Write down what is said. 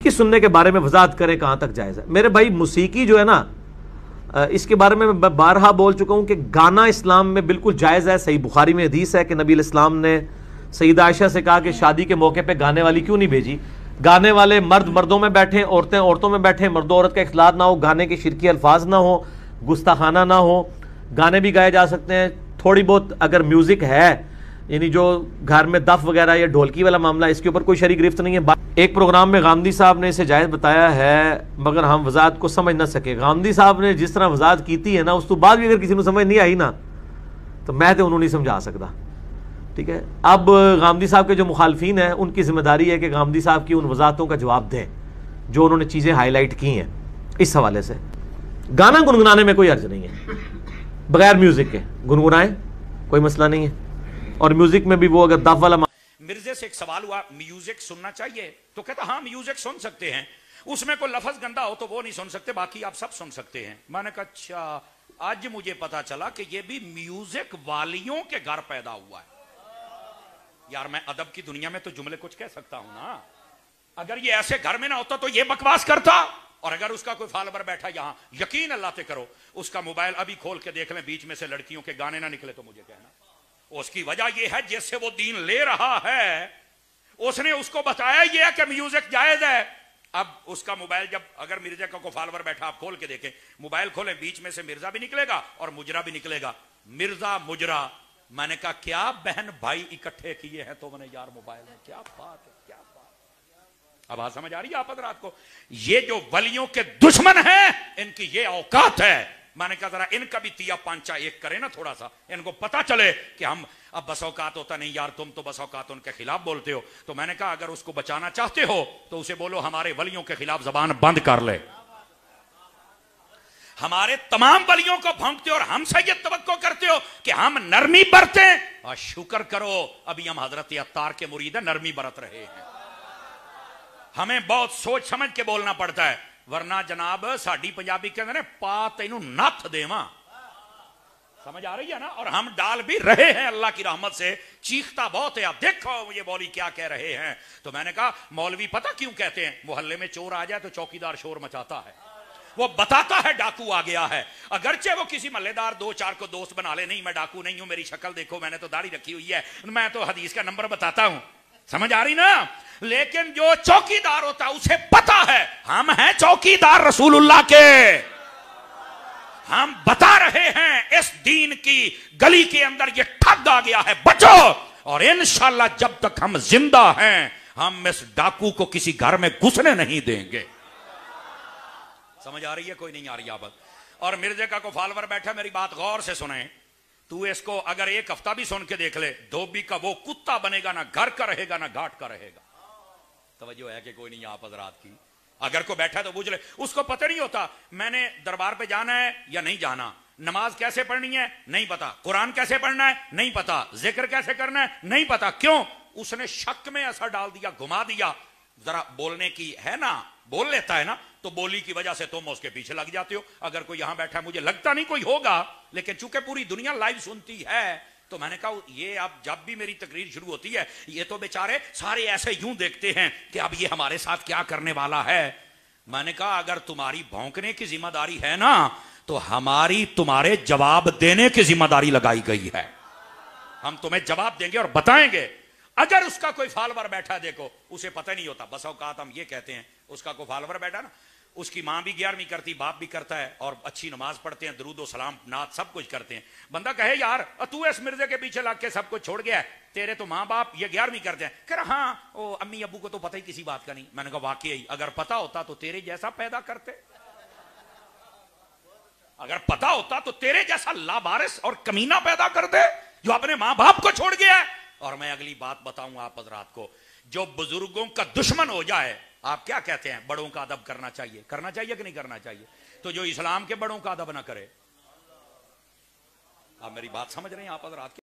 की सुनने के बारे में वजाहत करें कहां तक जायज़ है। मेरे भाई मौसीकी जो है ना, इसके बारे में मैं बारहा बोल चुका हूं कि गाना इस्लाम में बिल्कुल जायज़ है। सही बुखारी में हदीस है कि नबी इस्लाम ने सईदा आयशा से कहा कि शादी के मौके पे गाने वाली क्यों नहीं भेजी। गाने वाले मर्द मर्दों में बैठे, औरतें औरतों में बैठे, मर्दों औरत का इख्तिलात ना हो, गाने के शिरकी अल्फाज ना हो, गुस्ताखाना ना हो, गाने भी गाए जा सकते हैं। थोड़ी बहुत अगर म्यूजिक है, यानी जो घर में दफ वगैरह या ढोलकी वाला मामला, इसके ऊपर कोई शरी गिरफ्त नहीं है। एक प्रोग्राम में गांधी साहब ने इसे जायज़ बताया है, मगर हम वजाहत को समझ ना सके। गांधी साहब ने जिस तरह वजाहत की थी है ना, उस तो बाद भी अगर किसी को समझ नहीं आई ना, तो मैं तो उन्होंने नहीं समझा सकता। ठीक है, अब गांधी साहब के जो मुखालफीन हैं उनकी जिम्मेदारी है कि गांधी साहब की उन वजाहतों का जवाब दें जो उन्होंने चीज़ें हाईलाइट की हैं। इस हवाले से गाना गुनगुनाने में कोई अर्ज नहीं है, बगैर म्यूजिक के गुनगुनाएं, कोई मसला नहीं है। और म्यूजिक में भी वो अगर दफ वाला। मिर्जे से एक सवाल हुआ, म्यूजिक सुनना चाहिए? तो कहता हाँ म्यूजिक सुन सकते हैं, उसमें कोई लफ्ज गंदा हो तो वो नहीं सुन सकते, बाकी आप सब सुन सकते हैं। मैंने कहा अच्छा, आज मुझे पता चला कि ये भी म्यूजिक वालियों के घर पैदा हुआ है। यार मैं अदब की दुनिया में तो जुमले कुछ कह सकता हूं ना। अगर ये ऐसे घर में ना होता तो ये बकवास करता। और अगर उसका कोई फॉलोवर बैठा यहां, यकीन अल्लाह पे करो, उसका मोबाइल अभी खोल के देख लें, बीच में से लड़कियों के गाने ना निकले तो मुझे कहना। उसकी वजह यह है जिससे वो दीन ले रहा है, उसने उसको बताया यह है कि म्यूजिक जायज है। अब उसका मोबाइल जब अगर मिर्जा का कोई फॉलोवर बैठा, आप खोल के देखें, मोबाइल खोलें, बीच में से मिर्जा भी निकलेगा और मुजरा भी निकलेगा। मिर्जा मुजरा, मैंने कहा क्या बहन भाई इकट्ठे किए हैं तो मैंने यार मोबाइल में, क्या बात है, क्या बात। अब बात समझ आ रही है आप हज़रात को? ये जो वलियों के दुश्मन हैं, इनकी ये औकात है। मैंने कहा जरा इनका भी तिया पांचा एक करे ना, थोड़ा सा इनको पता चले कि हम अब बस औकात होता नहीं यार, तुम तो बस औकात उनके खिलाफ बोलते हो। तो मैंने कहा अगर उसको बचाना चाहते हो तो उसे बोलो हमारे वलियों के खिलाफ जबान बंद कर ले। हमारे तमाम वलियों को भौंकते हो और हमसे ये तवक्को करते हो कि हम नरमी बरतें। और शुक्र करो अभी हम हजरत अत्तार के मुरीद है, नरमी बरत रहे हैं। हमें बहुत सोच समझ के बोलना पड़ता है, वरना जनाब साड़ी पंजाबी के अंदर पा तेनू नथ देवा। समझ आ रही है ना? और हम डाल भी रहे हैं अल्लाह की रहमत से। चीखता बहुत है, आप देखो ये मौलवी क्या कह रहे हैं। तो मैंने कहा मौलवी पता क्यों कहते हैं? मोहल्ले में चोर आ जाए तो चौकीदार शोर मचाता है, वो बताता है डाकू आ गया है। अगरचे वो किसी मल्लेदार दो चार को दोस्त बना ले, नहीं मैं डाकू नहीं हूं, मेरी शक्ल देखो, मैंने तो दाढ़ी रखी हुई है, मैं तो हदीस का नंबर बताता हूं। समझ आ रही ना? लेकिन जो चौकीदार होता है उसे पता है हम हैं चौकीदार रसूलुल्लाह के। हम बता रहे हैं इस दीन की गली के अंदर ये ठग आ गया है, बचो। और इंशाअल्लाह जब तक हम जिंदा हैं हम इस डाकू को किसी घर में घुसने नहीं देंगे। समझ आ रही है? कोई नहीं आ रही आप? और मिर्जे का को फॉलोवर बैठा, मेरी बात गौर से सुने। तू इसको अगर एक हफ्ता भी सुन के देख ले, धोबी का वो कुत्ता बनेगा, ना घर का रहेगा ना घाट का रहेगा। तवज्जो है कि कोई नहीं आप हज़रात की? अगर कोई बैठा तो पूछ ले, उसको पता नहीं होता मैंने दरबार पे जाना है या नहीं जाना, नमाज कैसे पढ़नी है नहीं पता, कुरान कैसे पढ़ना है नहीं पता, जिक्र कैसे करना है नहीं पता। क्यों? उसने शक में असर डाल दिया, घुमा दिया। जरा बोलने की है ना, बोल लेता है ना, तो बोली की वजह से तुम उसके पीछे लग जाते हो। अगर कोई यहां बैठा है, मुझे लगता नहीं कोई होगा, लेकिन चूंकि पूरी दुनिया लाइव सुनती है तो मैंने कहा ये अब जब भी मेरी तकरीर शुरू होती है ये तो बेचारे सारे ऐसे यूं देखते हैं कि अब ये हमारे साथ क्या करने वाला है। मैंने कहा अगर तुम्हारी भौंकने की जिम्मेदारी है ना, तो हमारी तुम्हारे जवाब देने की जिम्मेदारी लगाई गई है। हम तुम्हें जवाब देंगे और बताएंगे। अगर उसका कोई फॉलोवर बैठा, देखो उसे पता नहीं होता, बस औकात हम ये कहते हैं, उसका कोई फॉलोवर बैठा ना, उसकी मां भी 11वीं करती, बाप भी करता है और अच्छी नमाज पढ़ते हैं, दरूद सलाम नात सब कुछ करते हैं। बंदा कहे यार तू इस मिर्जे के पीछे लग के सब कुछ छोड़ गया है, तेरे तो माँ बाप ये 11वीं करते हैं। कह रहा हाँ ओ अम्मी अब्बू को तो पता ही किसी बात का नहीं। मैंने कहा वाकई अगर पता होता तो तेरे जैसा पैदा करते, अगर पता होता तो तेरे जैसा लावारिस और कमीना पैदा करते जो अपने माँ बाप को छोड़ गया है। और मैं अगली बात बताऊंगा आप हज़रात को, जो बुजुर्गों का दुश्मन हो जाए, आप क्या कहते हैं? बड़ों का अदब करना चाहिए, करना चाहिए कि नहीं करना चाहिए? तो जो इस्लाम के बड़ों का अदब ना करे, आप मेरी बात समझ रहे हैं आप हज़रात की?